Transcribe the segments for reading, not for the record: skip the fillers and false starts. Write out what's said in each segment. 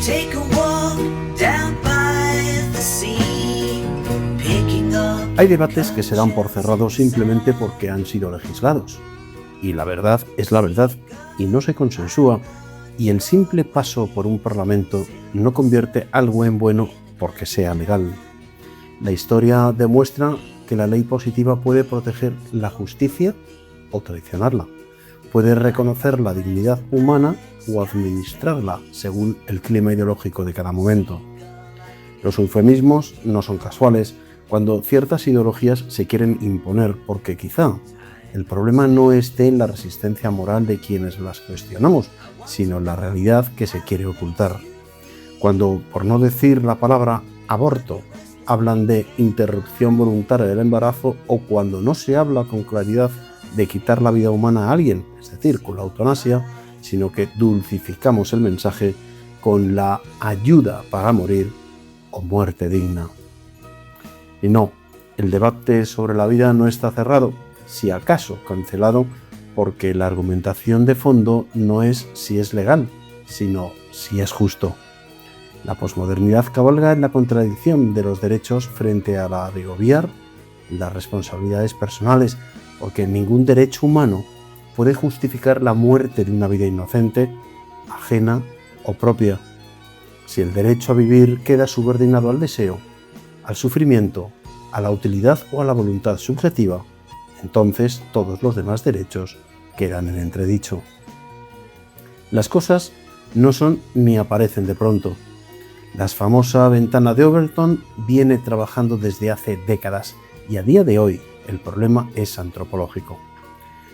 Take a walk down by the sea, picking up. Hay debates que se dan por cerrados simplemente porque han sido legislados. Y la verdad es la verdad y no se consensúa. Y el simple paso por un parlamento no convierte algo en bueno porque sea legal. La historia demuestra que la ley positiva puede proteger la justicia o traicionarla. Puede reconocer la dignidad humana o administrarla según el clima ideológico de cada momento. Los eufemismos no son casuales cuando ciertas ideologías se quieren imponer porque quizá el problema no esté en la resistencia moral de quienes las cuestionamos, sino en la realidad que se quiere ocultar. Cuando, por no decir la palabra aborto, hablan de interrupción voluntaria del embarazo o cuando no se habla con claridad de quitar la vida humana a alguien, es decir, con la eutanasia, sino que dulcificamos el mensaje con la ayuda para morir o muerte digna. Y no, el debate sobre la vida no está cerrado, si acaso cancelado, porque la argumentación de fondo no es si es legal, sino si es justo. La posmodernidad cabalga en la contradicción de los derechos frente a la de obviar las responsabilidades personales, porque ningún derecho humano puede justificar la muerte de una vida inocente, ajena o propia. Si el derecho a vivir queda subordinado al deseo, al sufrimiento, a la utilidad o a la voluntad subjetiva, entonces todos los demás derechos quedan en entredicho. Las cosas no son ni aparecen de pronto. La famosa ventana de Overton viene trabajando desde hace décadas y a día de hoy el problema es antropológico.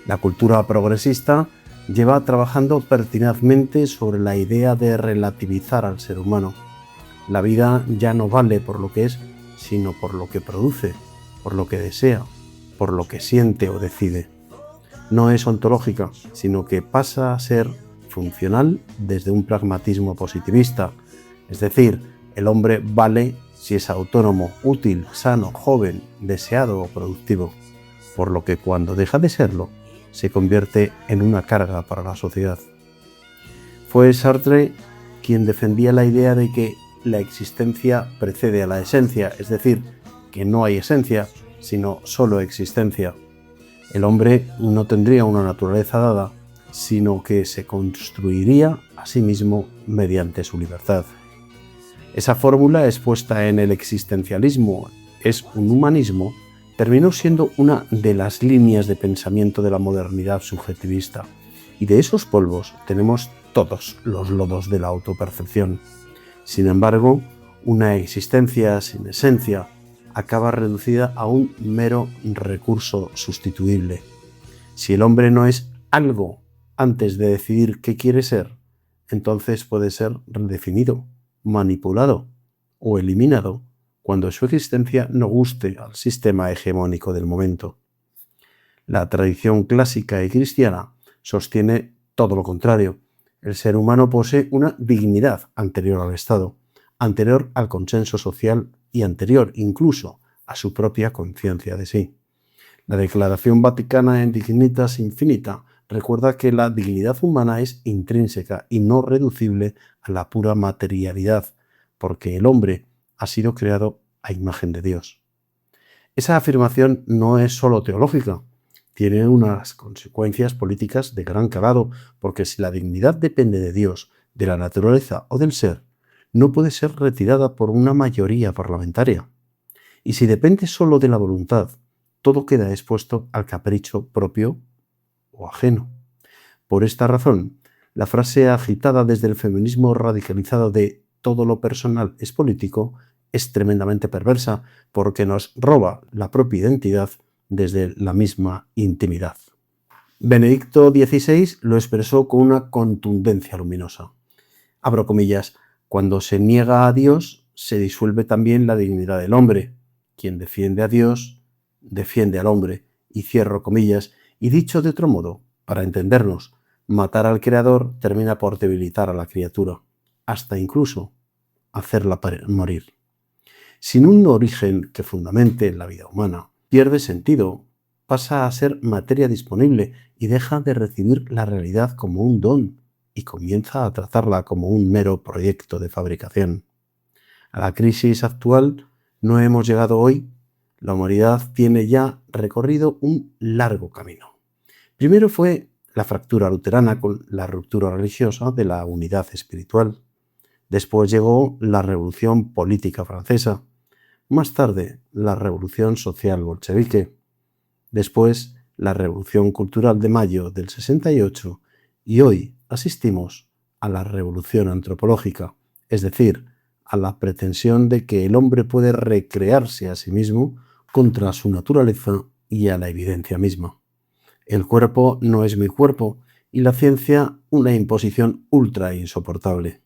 La cultura progresista lleva trabajando pertinazmente sobre la idea de relativizar al ser humano. La vida ya no vale por lo que es, sino por lo que produce, por lo que desea, por lo que siente o decide. No es ontológica, sino que pasa a ser funcional desde un pragmatismo positivista, es decir, el hombre vale si es autónomo, útil, sano, joven, deseado o productivo, por lo que cuando deja de serlo, se convierte en una carga para la sociedad. Fue Sartre quien defendía la idea de que la existencia precede a la esencia, es decir, que no hay esencia, sino solo existencia. El hombre no tendría una naturaleza dada, sino que se construiría a sí mismo mediante su libertad. Esa fórmula expuesta en el existencialismo es un humanismo, terminó siendo una de las líneas de pensamiento de la modernidad subjetivista. Y de esos polvos tenemos todos los lodos de la autopercepción. Sin embargo, una existencia sin esencia acaba reducida a un mero recurso sustituible. Si el hombre no es algo antes de decidir qué quiere ser, entonces puede ser redefinido, manipulado o eliminado cuando su existencia no guste al sistema hegemónico del momento. La tradición clásica y cristiana sostiene todo lo contrario. El ser humano posee una dignidad anterior al Estado, anterior al consenso social y anterior incluso a su propia conciencia de sí. La Declaración Vaticana en Dignitas Infinita recuerda que la dignidad humana es intrínseca y no reducible a la pura materialidad, porque el hombre ha sido creado a imagen de Dios. Esa afirmación no es solo teológica, tiene unas consecuencias políticas de gran calado, porque si la dignidad depende de Dios, de la naturaleza o del ser, no puede ser retirada por una mayoría parlamentaria. Y si depende solo de la voluntad, todo queda expuesto al capricho propio o ajeno. Por esta razón, la frase agitada desde el feminismo radicalizado de todo lo personal es político es tremendamente perversa porque nos roba la propia identidad desde la misma intimidad. Benedicto XVI lo expresó con una contundencia luminosa. Abro comillas, cuando se niega a Dios, se disuelve también la dignidad del hombre. Quien defiende a Dios, defiende al hombre. Y cierro comillas, y dicho de otro modo, para entendernos, matar al Creador termina por debilitar a la criatura, hasta incluso hacerla morir. Sin un origen que fundamente la vida humana, pierde sentido, pasa a ser materia disponible y deja de recibir la realidad como un don y comienza a tratarla como un mero proyecto de fabricación. A la crisis actual no hemos llegado hoy. La humanidad tiene ya recorrido un largo camino. Primero fue la fractura luterana con la ruptura religiosa de la unidad espiritual. Después llegó la Revolución Política Francesa. Más tarde, la Revolución Social Bolchevique. Después, la Revolución Cultural de Mayo del 68. Y hoy asistimos a la Revolución Antropológica, es decir, a la pretensión de que el hombre puede recrearse a sí mismo contra su naturaleza y a la evidencia misma. El cuerpo no es mi cuerpo y la ciencia una imposición ultra insoportable.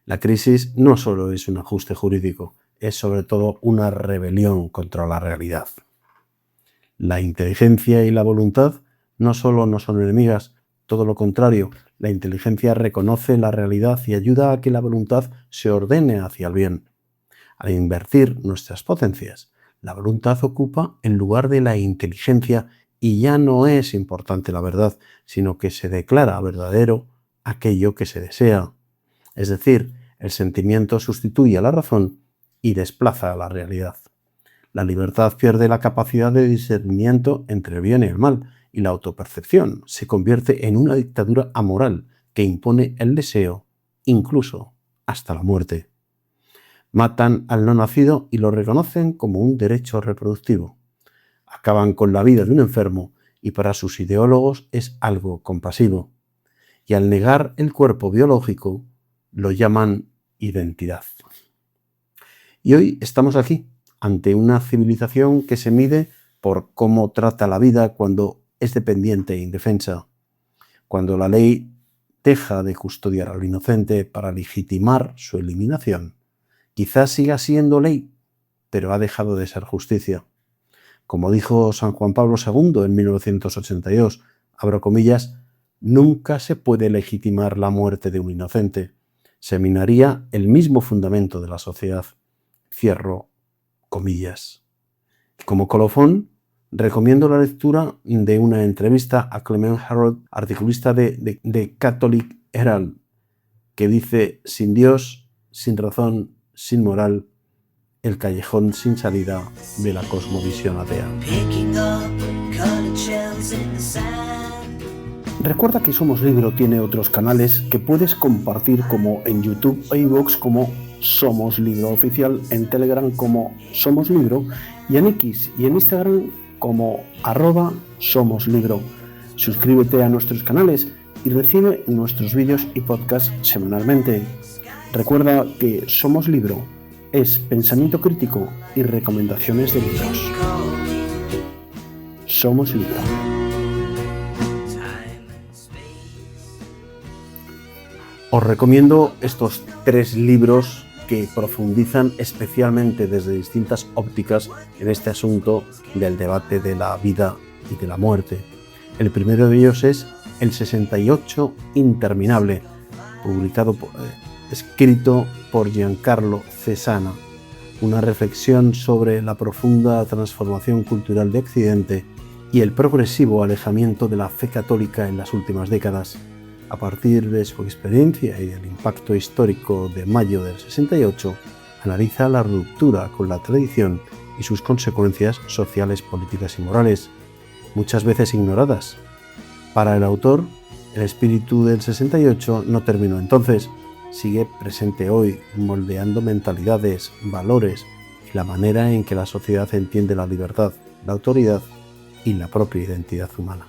La crisis no solo es un ajuste jurídico, es sobre todo una rebelión contra la realidad. La inteligencia y la voluntad no solo no son enemigas, todo lo contrario, la inteligencia reconoce la realidad y ayuda a que la voluntad se ordene hacia el bien. Al invertir nuestras potencias, la voluntad ocupa el lugar de la inteligencia y ya no es importante la verdad, sino que se declara verdadero aquello que se desea. Es decir, el sentimiento sustituye a la razón y desplaza a la realidad. La libertad pierde la capacidad de discernimiento entre el bien y el mal, y la autopercepción se convierte en una dictadura amoral que impone el deseo, incluso hasta la muerte. Matan al no nacido y lo reconocen como un derecho reproductivo. Acaban con la vida de un enfermo y para sus ideólogos es algo compasivo. Y al negar el cuerpo biológico, lo llaman identidad. Y hoy estamos aquí, ante una civilización que se mide por cómo trata la vida cuando es dependiente e indefensa, cuando la ley deja de custodiar al inocente para legitimar su eliminación. Quizás siga siendo ley, pero ha dejado de ser justicia. Como dijo San Juan Pablo II en 1982, abro comillas, nunca se puede legitimar la muerte de un inocente. Se minaría el mismo fundamento de la sociedad. Cierro comillas. Como colofón, recomiendo la lectura de una entrevista a Clement Harold, articulista de Catholic Herald, que dice: sin Dios, sin razón, sin moral, el callejón sin salida de la cosmovisión atea. Recuerda que Somos Libro tiene otros canales que puedes compartir, como en YouTube e iVoox como Somos Libro Oficial, en Telegram como Somos Libro y en X y en Instagram como @SomosLibro. Suscríbete a nuestros canales y recibe nuestros vídeos y podcasts semanalmente. Recuerda que Somos Libro es pensamiento crítico y recomendaciones de libros. Somos Libro. Os recomiendo estos 3 libros que profundizan especialmente desde distintas ópticas en este asunto del debate de la vida y de la muerte. El primero de ellos es El 68 Interminable, escrito por Giancarlo Cesana, una reflexión sobre la profunda transformación cultural de Occidente y el progresivo alejamiento de la fe católica en las últimas décadas. A partir de su experiencia y del impacto histórico de mayo del 68, analiza la ruptura con la tradición y sus consecuencias sociales, políticas y morales, muchas veces ignoradas. Para el autor, el espíritu del 68 no terminó entonces, sigue presente hoy, moldeando mentalidades, valores y la manera en que la sociedad entiende la libertad, la autoridad y la propia identidad humana.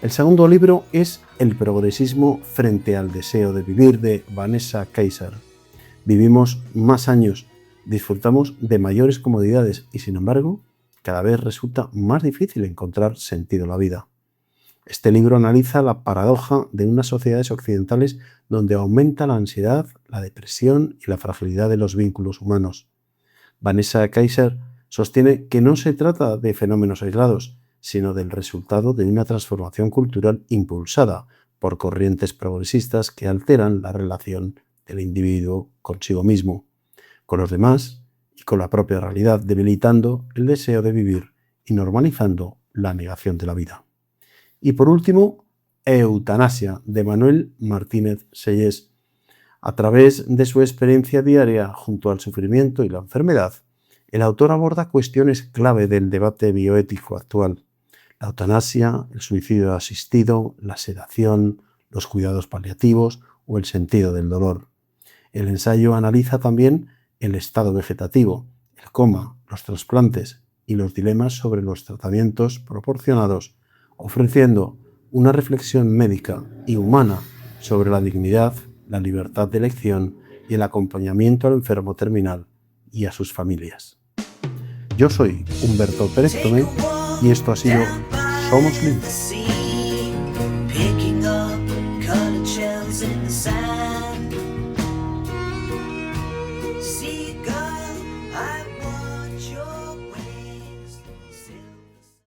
El segundo libro es El progresismo frente al deseo de vivir, de Vanessa Kaiser. Vivimos más años, disfrutamos de mayores comodidades y, sin embargo, cada vez resulta más difícil encontrar sentido a la vida. Este libro analiza la paradoja de unas sociedades occidentales donde aumenta la ansiedad, la depresión y la fragilidad de los vínculos humanos. Vanessa Kaiser sostiene que no se trata de fenómenos aislados, sino del resultado de una transformación cultural impulsada por corrientes progresistas que alteran la relación del individuo consigo mismo, con los demás y con la propia realidad, debilitando el deseo de vivir y normalizando la negación de la vida. Y por último, Eutanasia, de Manuel Martínez Sellés. A través de su experiencia diaria junto al sufrimiento y la enfermedad, el autor aborda cuestiones clave del debate bioético actual: la eutanasia, el suicidio asistido, la sedación, los cuidados paliativos o el sentido del dolor. El ensayo analiza también el estado vegetativo, el coma, los trasplantes y los dilemas sobre los tratamientos proporcionados, ofreciendo una reflexión médica y humana sobre la dignidad, la libertad de elección y el acompañamiento al enfermo terminal y a sus familias. Yo soy Humberto Pérez Tomé y esto ha sido Somos Libres.